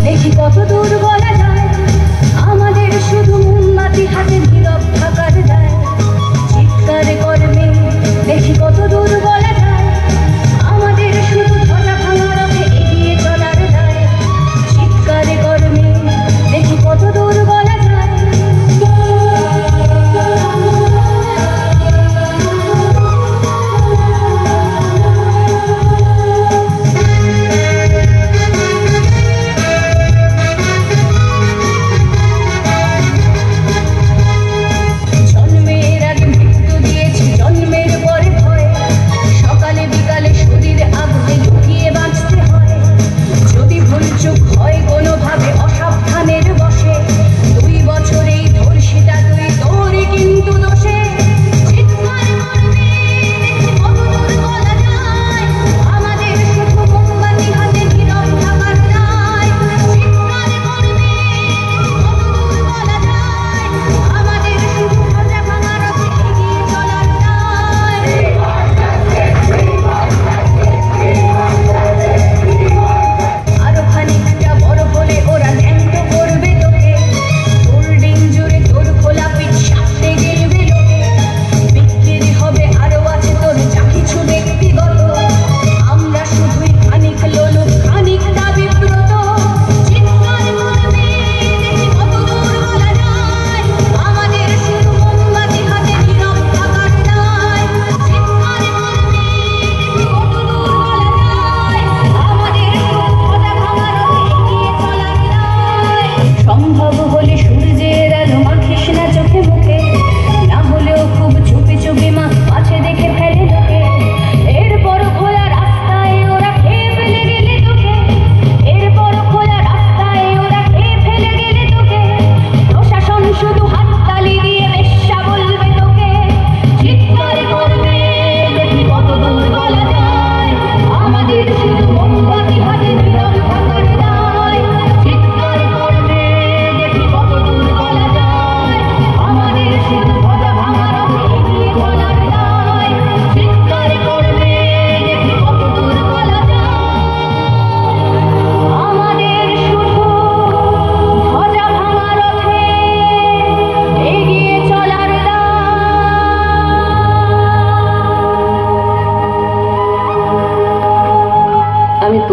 দেখি কত দূর বলা যায়, আমাদের শুধু মোমবাতি হাতে নীরব থাকার দায়। চিৎকার করবে দেখি কত দূর বলা যায়, আমাদের শুধু ধ্বজা ভাঙা রথে এগিয়ে চলার দায়। চিৎকার করবে দেখি কত দূর বলা যায়।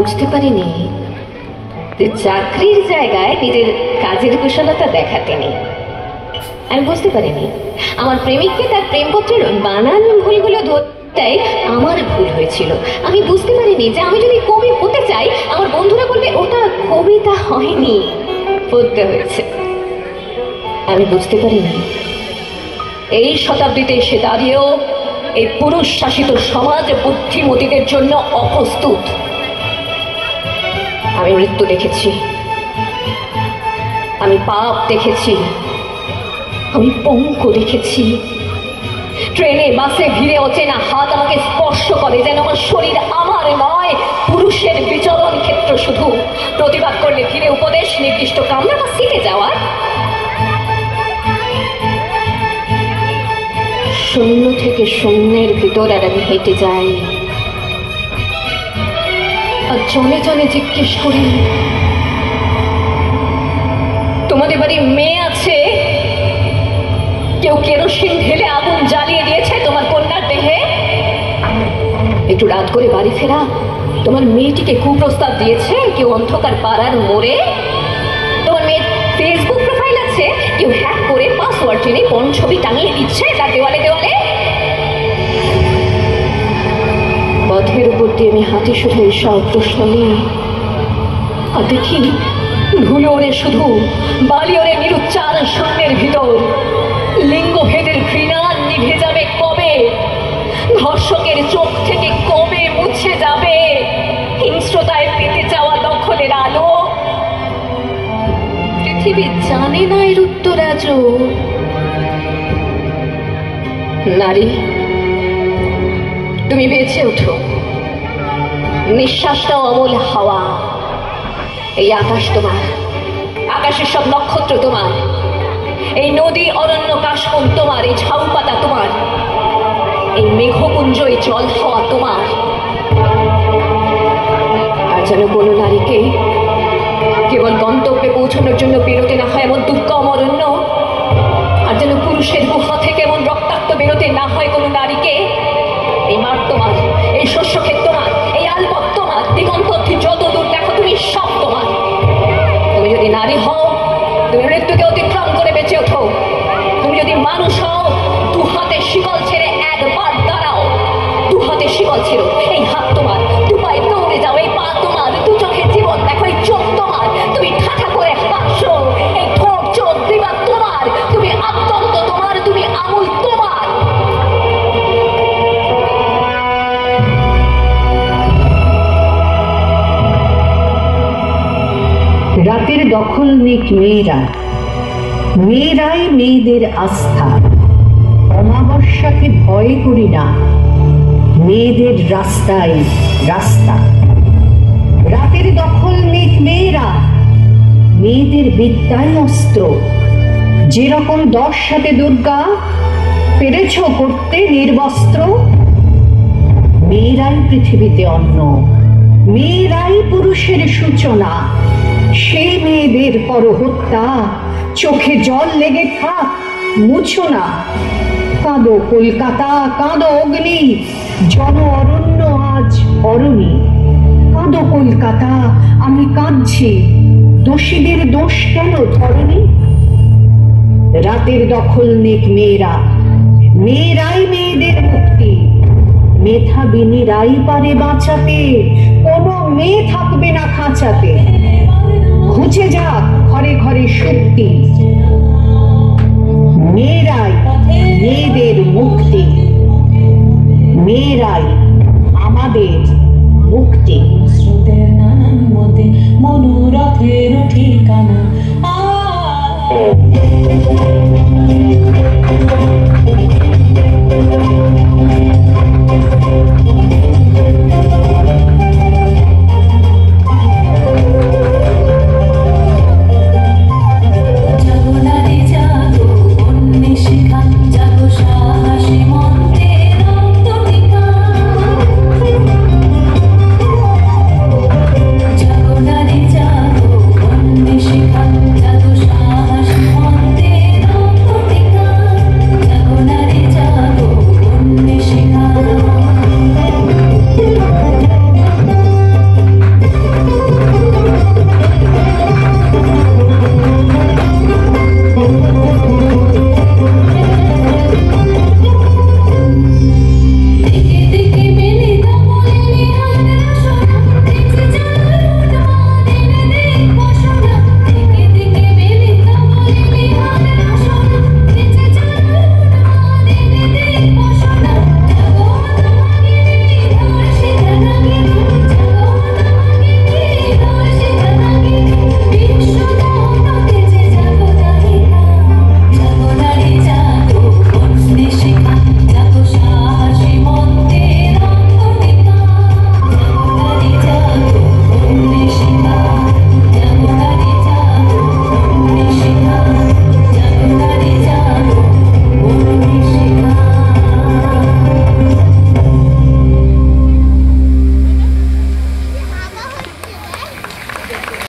বুঝতে পারিনি যে চাকরির জায়গায় নিজের কাজের কুশলতা দেখাতে নেই। আমি বুঝতে পারিনি আমার প্রেমিককে তার প্রেমপত্রের বানান ভুলগুলো ধরতেই আমার ভুল হয়েছিল। আমি বুঝতে পারিনি যে আমি যদি কবি হতে চাই আমার বন্ধুরা বলবে ওটা কবিতা হয়নি, পড়তে হয়েছে। আমি বুঝতে পারিনি এই শতাব্দীতে এসে দাঁড়িয়েও এই পুরুষ শাসিত সমাজ বুদ্ধিমতীদের জন্য অপ্রস্তুত। আমি মৃত্যু দেখেছি, আমি পাপ দেখেছি, আমি পঙ্ক দেখেছি। ট্রেনে বাসে ভিড়ে অচেনা হাত আমাকে স্পর্শ করে, যেন আমার শরীর আমার নয়, পুরুষের বিচরণ ক্ষেত্র শুধু। প্রতিবাদ করলে ভিড়ে উপদেশ, নির্দিষ্ট কামরা বা সিটে যাওয়ার। শূন্য থেকে শূন্যের ভিতর আর আমি হেঁটে যাই, আর জনে জনে জিজ্ঞেস করি তোমাদের বাড়ি মেয়ে আছে? কেউ কেরোসিন ঢেলে আগুন জ্বালিয়ে দিয়েছে তোমার কন্যার দেহে? একটু রাত করে বাড়ি ফেরা তোমার মেয়েটিকে কুপ্রস্তাব দিয়েছে কেউ অন্ধকার পাড়ার মোড়ে? তোমার মেয়ের ফেসবুক প্রোফাইল আছে, কেউ হ্যাক করে পাসওয়ার্ড জেনে কোন ছবি টাঙিয়ে দিচ্ছে তার দেওয়ালে দেওয়ালে? পথের উপর দিয়ে আমি হাঁটি শুধু এইসব প্রশ্ন নিয়ে, আর দেখি ধুলো ওরে শুধু, বালি ওরে নিরুচ্চার শূন্যের ভিতর। লিঙ্গভেদের ঘৃণা নিভে যাবে কবে? ধর্ষকের চোখ থেকে কবে মুছে যাবে হিংস্রতায় পেতে যাওয়া দখলের আলো? পৃথিবী জানে না এর উত্তর আজও। নারী, তুমি বেঁচে ওঠো, নিঃশ্বাসটাও অমল হাওয়া। এই আকাশ তোমার, আকাশের সব নক্ষত্র তোমার, এই নদী অরণ্য কাশবন তোমার, এই ঝাউ পাতা তোমার, এই মেঘপুঞ্জ এই জল হাওয়া তোমার। আর যেন কোনো নারীকে কেবল বিরতি না হয় কোনো নারীকে, এই মাঠ তোমার, এই শস্য ক্ষেত তোমার, এই আলপথ তোমার, দিগন্ত অবধি যত দূর দেখো তুমি সব তোমার। তুমি যদি নারী হও, তুমি মৃত্যুকে অতিক্রম করে বেঁচে ওঠো। তুমি যদি মানুষ হও, দু হাতে শিকল ছেড়ে একবার দাঁড়াও। দু হাতে শিকল ছিল, এই হাত তোমার। দু পায়ে দৌড়ে যাও, এই পা তোমার। দু চোখে জীবন দেখো, এই চোখ তোমার। তুমি ঠাঠা করে হাসো, এই ঠোঁট চোখ দিবা তোমার। তুমি আত্মন্ত তোমার, তুমি আমূল তোমার। রাতের দখল নিক মেয়েরা, মেয়েরাই মেয়েদের আস্থা। অমাবস্যাকে ভয় করি না, মেয়েদের রাস্তায় রাস্তা। রাতের দখল নিক মেয়েরা, মেয়েদের বিদ্যায় অস্ত্র। যেরকম 10 হাতে দুর্গা পেরেছ করতে নির্বস্ত্র, মেয়েরাই পৃথিবীতে অন্ন, মেয়েরাই পুরুষের সূচনা। সেই মেয়েদের পর হত্যা, চোখে জল লেগে থাক, মুছো না। কাঁদো কলকাতা, কাঁদো অগ্নি, জন অরণ্য আজ অরণি। কাঁদো কলকাতা, আমি কাঁদছি, দোষীদের দোষ কেন ধরনি? রাতের দখল নিক মেয়েরা, মেয়েরাই মেয়েদের মুক্তি। মেধাবিনীরাই পারে বাঁচাতে, কোনো মেয়ে থাকবে না খাঁচাতে। ঘুচে যাক ঘরে ঘরে শক্তি, মেয়েরাই মেয়েদের মুক্তি। মেয়েরাই আমাদের মুক্তি। স্রোতের নানান মতে মনোরথের ঠিকানা।